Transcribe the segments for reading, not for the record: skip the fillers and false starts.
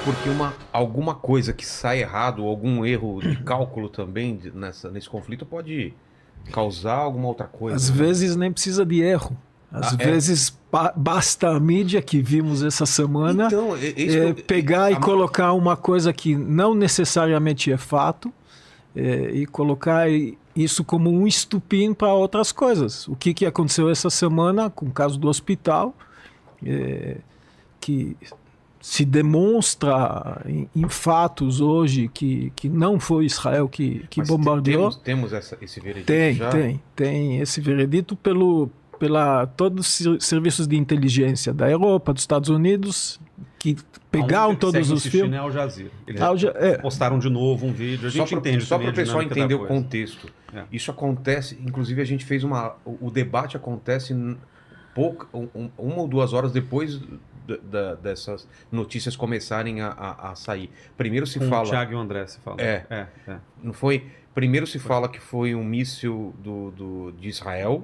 porque alguma coisa que sai errado, ou algum erro de cálculo também nesse conflito pode causar alguma outra coisa. Às vezes nem precisa de erro. Às vezes basta a mídia que vimos essa semana pegar e colocar uma coisa que não necessariamente é fato e colocar isso como um estupim para outras coisas. O que aconteceu essa semana com o caso do hospital, que se demonstra em fatos hoje que não foi Israel que bombardeou. Temos esse veredito já? Tem esse veredito pela todos os serviços de inteligência da Europa, dos Estados Unidos, que pegaram todos os filmes. É Al Jazeera. Eles postaram de novo um vídeo. A gente entende só para o pessoal entender o contexto. Isso acontece, inclusive a gente fez o debate acontece uma ou 2 horas depois dessas notícias começarem a sair. Primeiro se fala... O Thiago e o André se falam. Não foi... Primeiro se fala que foi um míssil de Israel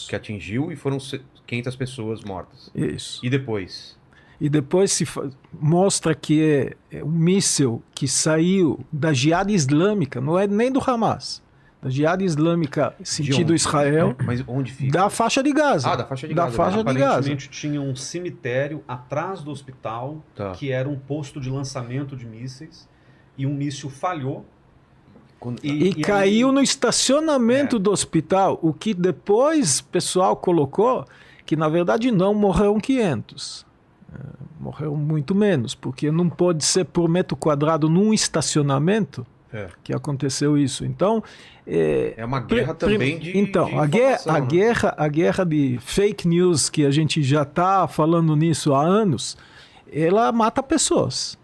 que atingiu e foram 500 pessoas mortas. Isso. E depois? E depois se mostra que é um míssil que saiu da Jihad Islâmica, não é nem do Hamas. Da Jihad Islâmica, sentido Israel, mas onde fica? da faixa de Gaza. Da faixa de Gaza. Aparentemente tinha um cemitério atrás do hospital, que era um posto de lançamento de mísseis, e um míssil falhou. E caiu no estacionamento do hospital, o que depois o pessoal colocou que na verdade não morreram 500. Morreram muito menos, porque não pode ser por metro quadrado num estacionamento que aconteceu isso. Então é uma guerra também de a guerra de fake news que a gente já está falando nisso há anos, ela mata pessoas.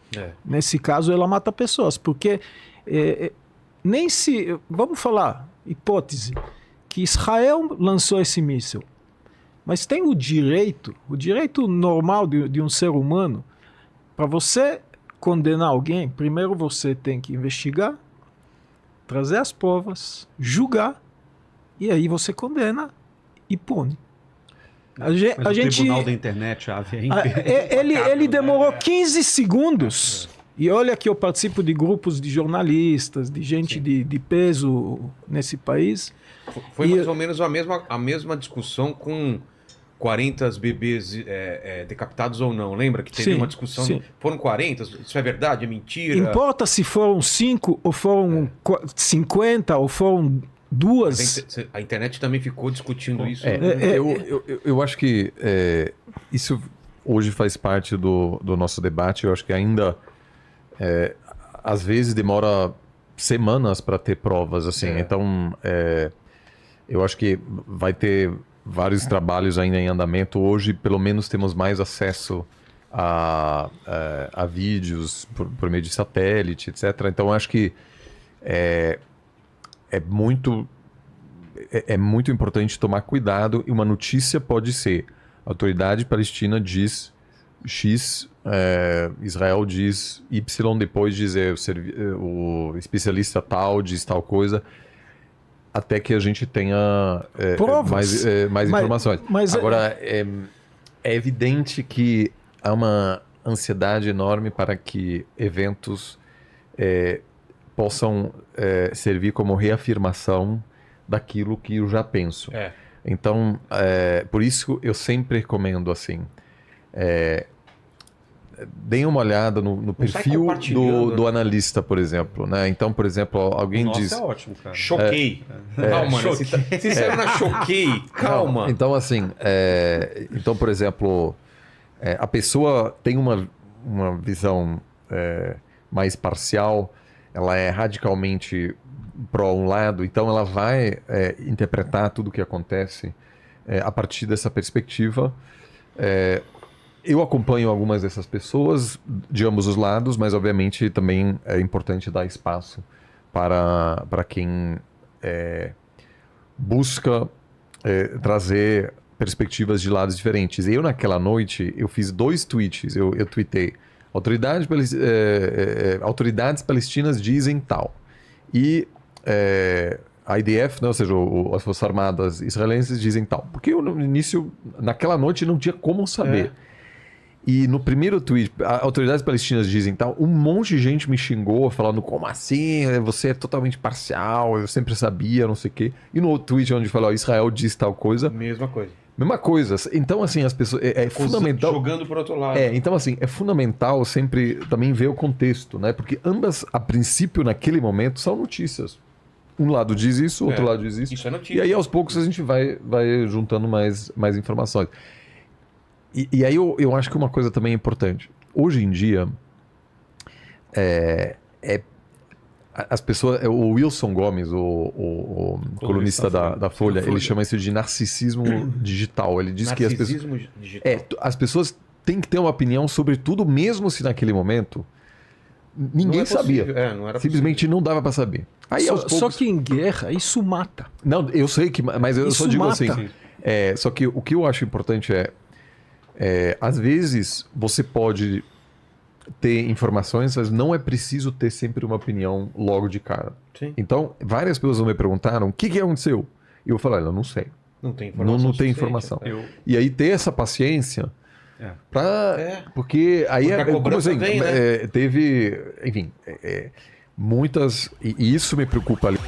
Nesse caso ela mata pessoas, porque vamos falar, hipótese, que Israel lançou esse míssil, mas tem o direito normal de um ser humano, para você condenar alguém, primeiro você tem que investigar, trazer as provas, julgar, e aí você condena e pune. O tribunal da internet, ele demorou 15 segundos. E olha que eu participo de grupos de jornalistas, de gente de peso nesse país. Foi mais ou menos a mesma discussão com 40 bebês decapitados ou não. Lembra que teve uma discussão? Foram 40? Isso é verdade? É mentira? Importa se foram 5 ou foram 50 ou foram 2. A internet também ficou discutindo isso. Eu acho que isso hoje faz parte do nosso debate. Eu acho que ainda... às vezes demora semanas para ter provas, assim. Então, eu acho que vai ter vários trabalhos ainda em andamento. Hoje, pelo menos, temos mais acesso a vídeos por meio de satélite, etc. Então, eu acho que é muito importante tomar cuidado. E uma notícia pode ser: a autoridade palestina diz X, Israel diz Y, depois dizer o especialista tal diz tal coisa, até que a gente tenha mais informações. Agora, é evidente que há uma ansiedade enorme para que eventos possam servir como reafirmação daquilo que eu já penso. Então, por isso eu sempre recomendo assim, deem uma olhada no perfil do analista, por exemplo, né? Então, por exemplo, alguém diz... Nossa, é ótimo, cara. Choquei. Calma, se saiu na choquei, calma. Não, então, assim, por exemplo, a pessoa tem uma visão mais parcial, ela é radicalmente pró um lado, então ela vai interpretar tudo o que acontece a partir dessa perspectiva. Eu acompanho algumas dessas pessoas de ambos os lados, mas obviamente também é importante dar espaço para quem busca trazer perspectivas de lados diferentes. Eu, naquela noite, eu fiz 2 tweets. Eu tuitei: autoridades palestinas dizem tal. E a IDF, né, ou seja, as Forças Armadas israelenses dizem tal. Porque eu, no início, naquela noite, não tinha como saber. E no primeiro tweet, autoridades palestinas dizem tal, um monte de gente me xingou, falando como assim, você é totalmente parcial, eu sempre sabia, não sei o quê. E no outro tweet onde falou, Israel diz tal coisa. Mesma coisa. Mesma coisa. Então, assim, as pessoas... É fundamental... Jogando pro outro lado. Então, assim, é fundamental sempre também ver o contexto, né? Porque ambas, a princípio, naquele momento, são notícias. Um lado diz isso, o outro lado diz isso. Isso é notícia. E aí, aos poucos, a gente vai juntando mais informações. E aí eu acho que uma coisa também importante. Hoje em dia, as pessoas... O Wilson Gomes, o colunista da Folha, ele chama isso de narcisismo digital. Ele diz que as pessoas... digital. As pessoas têm que ter uma opinião sobre tudo, mesmo se naquele momento ninguém sabia. Não era Simplesmente possível. não dava para saber. Aí, Só que em guerra, isso mata. Não, eu sei que... Mas eu Isso só digo mata. assim... Só que o que eu acho importante às vezes você pode ter informações, mas não é preciso ter sempre uma opinião logo de cara. Sim. Então, várias pessoas me perguntaram o que aconteceu. E eu falei, eu não sei. Não tem informação. Não tem suficiente. informação. E aí ter essa paciência porque aí Porque a cobrança vem, né? teve, enfim, muitas, e isso me preocupa ali.